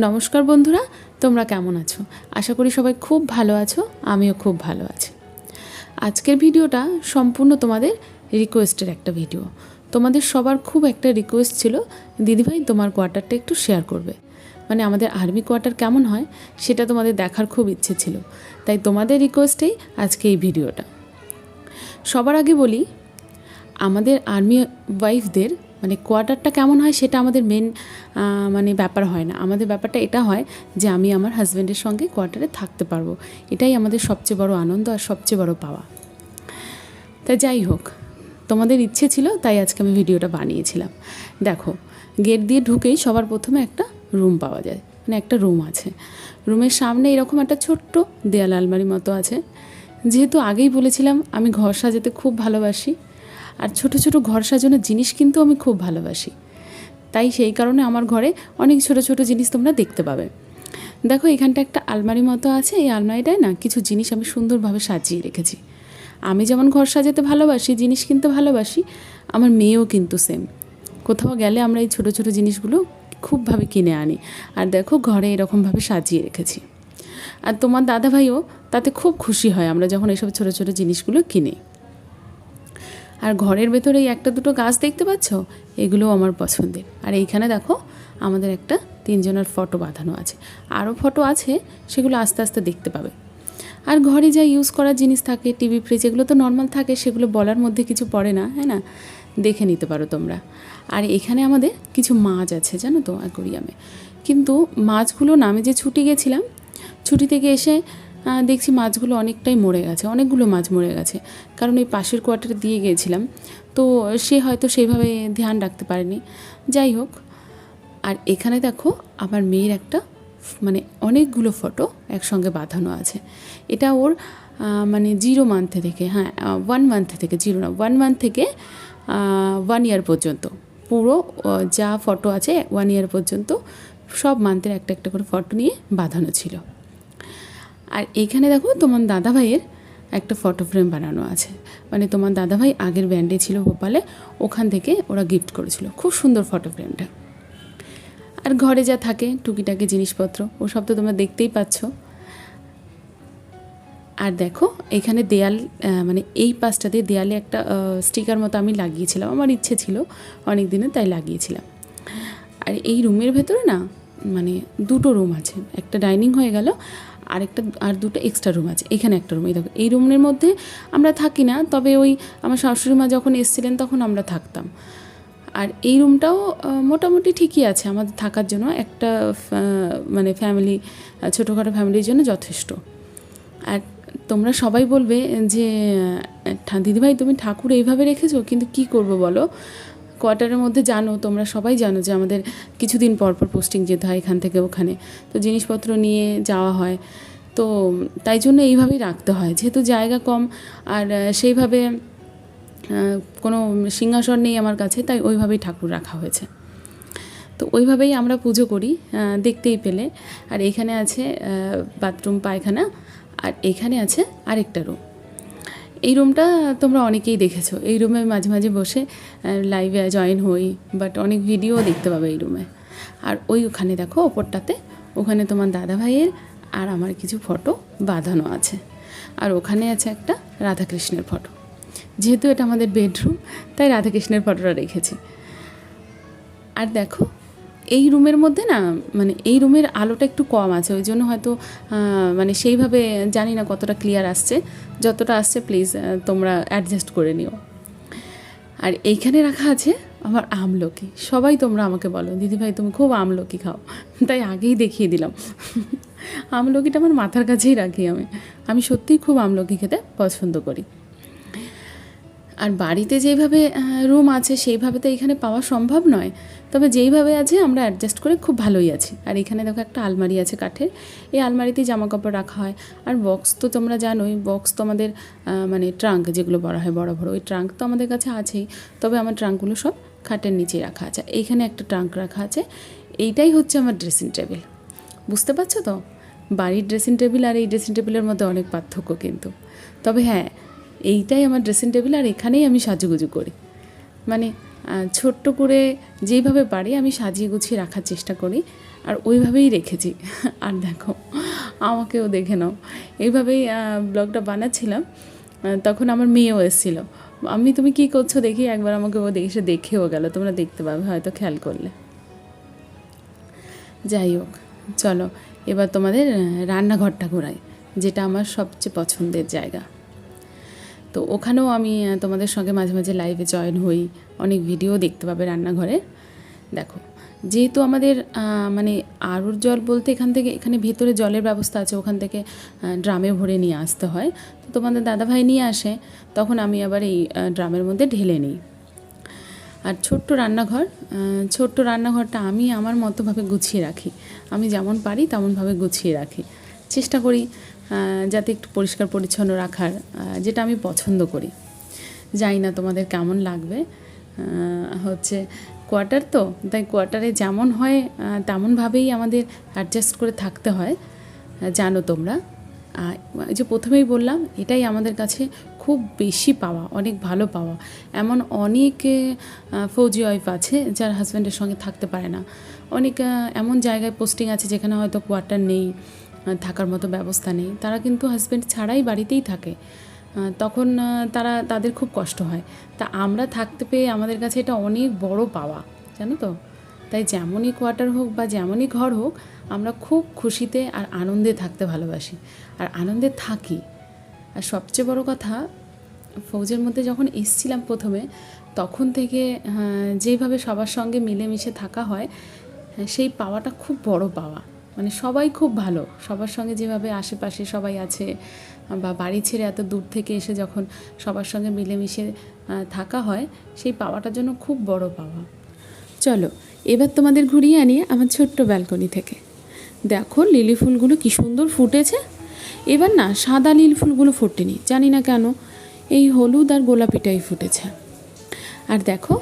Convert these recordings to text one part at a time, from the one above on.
নমস্কার বন্ধুরা, তোমরা কেমন আছো? আশা করি সবাই খুব ভালো আছো। আমিও খুব ভালো আছি। আজকের ভিডিওটা সম্পূর্ণ তোমাদের রিকোয়েস্টের একটা ভিডিও। তোমাদের সবার খুব একটা রিকোয়েস্ট ছিল, দিদিভাই তোমার কোয়ার্টারটা একটু শেয়ার করবে, মানে আমাদের আর্মি কোয়ার্টার কেমন হয় সেটা তোমাদের দেখার খুব ইচ্ছে ছিল। তাই তোমাদের রিকোয়েস্টেই আজকে এই ভিডিওটা। সবার আগে বলি, আমাদের আর্মি ওয়াইফদের মানে কোয়ার্টারটা কেমন হয় সেটা আমাদের মেন মানে ব্যাপার হয় না। আমাদের ব্যাপারটা এটা হয় যে আমি আমার হাজব্যান্ডের সঙ্গে কোয়ার্টারে থাকতে পারবো, এটাই আমাদের সবচেয়ে বড় আনন্দ আর সবচেয়ে বড় পাওয়া। তাই যাই হোক, তোমাদের ইচ্ছে ছিল তাই আজকে আমি ভিডিওটা বানিয়েছিলাম। দেখো, গেট দিয়ে ঢুকেই সবার প্রথমে একটা রুম পাওয়া যায়, মানে একটা রুম আছে। রুমের সামনে এরকম একটা ছোট্ট দেয়াল আলমারি মতো আছে। যেহেতু আগেই বলেছিলাম আমি ঘর সাজাতে খুব ভালোবাসি, আর ছোট ছোট ঘর সাজানোর জিনিস কিন্তু আমি খুব ভালোবাসি, তাই সেই কারণে আমার ঘরে অনেক ছোট ছোট জিনিস তোমরা দেখতে পাবে। দেখো, এখানটা একটা আলমারি মতো আছে। এই আলমারিটায় না কিছু জিনিস আমি সুন্দরভাবে সাজিয়ে রেখেছি। আমি যেমন ঘর সাজাতে ভালোবাসি, জিনিস কিনতে ভালোবাসি, আমার মেয়েও কিন্তু সেম। কোথাও গেলে আমরা এই ছোট ছোট জিনিসগুলো খুবভাবে কিনে আনি, আর দেখো ঘরে এরকমভাবে সাজিয়ে রেখেছি। আর তোমার দাদাভাইও তাতে খুব খুশি হয় আমরা যখন এইসব ছোট ছোট জিনিসগুলো কিনি। আর ঘরের ভেতরে এই একটা দুটো গাছ দেখতে পাচ্ছ, এগুলোও আমার পছন্দের। আর এইখানে দেখো আমাদের একটা 3 জনের ফটো বাঁধানো আছে। আরও ফটো আছে, সেগুলো আস্তে আস্তে দেখতে পাবে। আর ঘরে যা ইউজ করার জিনিস থাকে, টিভি, ফ্রিজ, এগুলো তো নর্মাল থাকে, সেগুলো বলার মধ্যে কিছু পড়ে না, হ্যাঁ না? দেখে নিতে পারো তোমরা। আর এখানে আমাদের কিছু মাছ আছে জানো তো অ্যাকোরিয়ামে, কিন্তু মাছগুলো না, আমি যে ছুটি গেছিলাম, ছুটি থেকে এসে দেখছি মাছগুলো অনেকটাই মরে গেছে, অনেকগুলো মাছ মরে গেছে। কারণ এই পাশের কোয়ার্টারে দিয়ে গিয়েছিলাম, তো সে হয়তো সেইভাবে ধ্যান রাখতে পারেনি। যাই হোক, আর এখানে দেখো আমার মেয়ের একটা মানে অনেকগুলো ফটো একসঙ্গে বাঁধানো আছে। এটা ওর মানে 0 মান্থ থেকে, হ্যাঁ 1 মান্থ থেকে, 0 না 1 মান্থ থেকে 1 ইয়ার পর্যন্ত পুরো যা ফটো আছে 1 ইয়ার পর্যন্ত সব মান্থের একটা একটা করে ফটো নিয়ে বাঁধানো ছিল। আর এইখানে দেখো তোমার দাদাভাইয়ের একটা ফটো ফ্রেম বানানো আছে, মানে তোমার দাদাভাই আগের ব্যান্ডে ছিল ভোপালে, ওখান থেকে ওরা গিফট করেছিল। খুব সুন্দর ফটো ফ্রেমটা। আর ঘরে যা থাকে টুকিটাকি জিনিসপত্র, ওসব তো তোমরা দেখতেই পাচ্ছ। আর দেখো এখানে দেয়াল, মানে এই পাশটা দিয়ে দেয়ালে একটা স্টিকার মতো আমি লাগিয়েছিলাম, আমার ইচ্ছে ছিল অনেক দিনে, তাই লাগিয়েছিলাম। আর এই রুমের ভেতরে না মানে 2টো রুম আছে, একটা ডাইনিং হয়ে গেল, আর 2টো এক্সট্রা রুম আছে। এখানে একটা রুম, এই দেখো এই রুমের মধ্যে আমরা থাকি না, তবে ওই আমার শাশুড়ি মা যখন এসেছিলেন তখন আমরা থাকতাম। আর এই রুমটাও মোটামুটি ঠিকই আছে আমাদের থাকার জন্য, একটা মানে ফ্যামিলি, ছোটোখাটো ফ্যামিলির জন্য যথেষ্ট। আর তোমরা সবাই বলবে যে দিদিভাই তুমি ঠাকুর এইভাবে রেখেছো, কিন্তু কি করব বলো, কোয়ার্টারের মধ্যে জানো, তোমরা সবাই জানো যে আমাদের কিছুদিন পর পর পোস্টিং যেতে হয় এখান থেকে ওখানে, তো জিনিসপত্র নিয়ে যাওয়া হয়, তো তাই জন্য এইভাবেই রাখতে হয়। যেহেতু জায়গা কম আর সেইভাবে কোনো সিংহাসন নেই আমার কাছে, তাই ওইভাবেই ঠাকুর রাখা হয়েছে। তো ওইভাবেই আমরা পুজো করি, দেখতেই পেলে। আর এখানে আছে বাথরুম, পায়খানা, আর এখানে আছে আরেকটা রুম। এই রুমটা তোমরা অনেকেই দেখেছো, এই রুমে মাঝে মাঝে বসে লাইভে জয়েন হই, বাট অনেক ভিডিও দেখতে পাবে এই রুমে। আর ওখানে দেখো ওপরটাতে, ওখানে তোমার দাদাভাইয়ের আর আমার কিছু ফটো বাঁধানো আছে। আর ওখানে আছে একটা রাধাকৃষ্ণের ফটো। যেহেতু এটা আমাদের বেডরুম, তাই রাধাকৃষ্ণের ফটোটা রেখেছি। আর দেখো এই রুমের মধ্যে না, মানে এই রুমের আলোটা একটু কম আছে, ওই জন্য হয়তো মানে সেইভাবে জানি না কতটা ক্লিয়ার আসছে। যতটা আসছে প্লিজ তোমরা অ্যাডজাস্ট করে নিও। আর এইখানে রাখা আছে আমার আমলকি। সবাই তোমরা আমাকে বলো দিদিভাই তুমি খুব আমলকি খাও, তাই আগেই দেখিয়ে দিলাম। আমলকিটা আমার মাথার কাছেই রাখি আমি সত্যিই খুব আমলকি খেতে পছন্দ করি। আর বাড়িতে যেইভাবে রুম আছে সেইভাবে তো এখানে পাওয়া সম্ভব নয়, তবে যেইভাবে আছে আমরা অ্যাডজাস্ট করে খুব ভালোই আছি। আর এখানে দেখো একটা আলমারি আছে কাঠের, এই আলমারিতেই জামা কাপড় রাখা হয়। আর বক্স তো তোমরা জানোই, বক্স তো আমাদের মানে ট্রাঙ্ক যেগুলো বলা হয় বড় বড়, ওই ট্রাঙ্ক তো আমাদের কাছে আছেই, তবে আমার ট্রাঙ্কগুলো সব খাটের নিচেই রাখা আছে। এইখানে একটা ট্রাঙ্ক রাখা আছে, এইটাই হচ্ছে আমার ড্রেসিং টেবিল। বুঝতে পারছো তো, বাড়ির ড্রেসিং টেবিল আর এই ড্রেসিং টেবিলের মধ্যে অনেক পার্থক্য কিন্তু। তবে হ্যাঁ, এইটাই আমার ড্রেসিং টেবিল, আর এখানেই আমি সাজুগুজু করি। মানে ছোট্ট করে যেইভাবে পারি আমি সাজিয়ে গুছিয়ে রাখার চেষ্টা করি, আর ওইভাবেই রেখেছি। আর দেখো, আমাকেও দেখে নাও, এইভাবেই ব্লগটা বানাচ্ছিলাম। তখন আমার মেয়েও এসেছিলো, আমি তুমি কী করছো দেখি, একবার আমাকে ও এসে দেখেও গেল, তোমরা দেখতে পাবে হয়তো খেয়াল করলে। যাই হোক, চলো এবার তোমাদের রান্নাঘরটা ঘোরাই, যেটা আমার সবচেয়ে পছন্দের জায়গা। তো ওখানেও আমি তোমাদের সঙ্গে মাঝে মাঝে লাইভে জয়েন হই, অনেক ভিডিও দেখতে পাবে রান্নাঘরে। দেখো, যেহেতু আমাদের মানে আড়ুর জল বলতে এখানে ভেতরে জলের ব্যবস্থা আছে, ওখান থেকে ড্রামে ভরে নিয়ে আসতে হয়। তো তোমাদের দাদাভাই নিয়ে আসে, তখন আমি আবার এই ড্রামের মধ্যে ঢেলে নিই। আর ছোট্ট রান্নাঘরটা আমি আমার মতোভাবে গুছিয়ে রাখি, আমি যেমন পারি তেমনভাবে গুছিয়ে রাখি, চেষ্টা করি যাতে একটু পরিষ্কার পরিচ্ছন্ন রাখার, যেটা আমি পছন্দ করি। জানি না তোমাদের কেমন লাগবে, হচ্ছে কোয়ার্টার তো, তাই কোয়ার্টারে যেমন হয় তেমনভাবেই আমাদের অ্যাডজাস্ট করে থাকতে হয়, জানো তোমরা। যে প্রথমেই বললাম, এটাই আমাদের কাছে খুব বেশি পাওয়া, অনেক ভালো পাওয়া। এমন অনেক ফৌজি ওয়াইফ আছে যার হাজব্যান্ডের সঙ্গে থাকতে পারে না, অনেক এমন জায়গায় পোস্টিং আছে যেখানে হয়তো কোয়ার্টার নেই, থাকার মতো ব্যবস্থা নেই, তারা কিন্তু হাজব্যান্ড ছাড়াই বাড়িতেই থাকে। তখন তাদের খুব কষ্ট হয়। তা আমরা থাকতে পেয়ে আমাদের কাছে এটা অনেক বড় পাওয়া, জানো তো। তাই যেমনই কোয়ার্টার হোক বা যেমনই ঘর হোক, আমরা খুব খুশিতে আর আনন্দে থাকতে ভালোবাসি, আর আনন্দে থাকি। আর সবচেয়ে বড় কথা, ফৌজের মধ্যে যখন এসছিলাম প্রথমে, তখন থেকে যেইভাবে সবার সঙ্গে মিলেমিশে থাকা হয়, সেই পাওয়াটা খুব বড় পাওয়া। মানে সবাই খুব ভালো, সবার সঙ্গে যেভাবে আশেপাশে সবাই আছে, বা বাড়ি ছেড়ে এত দূর থেকে এসে যখন সবার সঙ্গে মিলেমিশে থাকা হয়, সেই পাওয়াটার জন্য খুব বড় পাওয়া। চলো এবার তোমাদের ঘুরিয়ে আনি আমার ছোট্ট ব্যালকনি থেকে। দেখো লিলি ফুলগুলো কী সুন্দর ফুটেছে। এবার না সাদা লিলি ফুলগুলো ফোটেনি, জানি না কেন, এই হলুদ আর গোলাপিটাই ফুটেছে। আর দেখো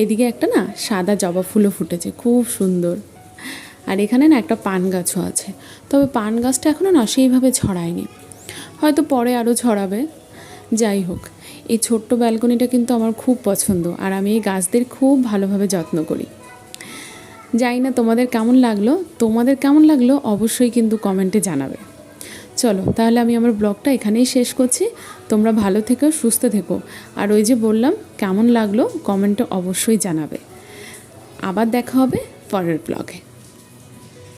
এদিকে একটা না সাদা জবা ফুলও ফুটেছে, খুব সুন্দর। আর এখানে না একটা পান গাছও আছে, তবে পান গাছটা এখনও না সেইভাবে ছড়ায়নি, হয়তো পরে আরও ছড়াবে। যাই হোক, এই ছোট্ট ব্যালকনিটা কিন্তু আমার খুব পছন্দ, আর আমি এই গাছদের খুব ভালোভাবে যত্ন করি। জানি না তোমাদের কেমন লাগলো অবশ্যই কিন্তু কমেন্টে জানাবে। চলো তাহলে আমি আমার ব্লগটা এখানেই শেষ করছি। তোমরা ভালো থেকো, সুস্থ থেকো, আর ওই যে বললাম কেমন লাগলো কমেন্টে অবশ্যই জানাবে। আবার দেখা হবে পরের ব্লগে।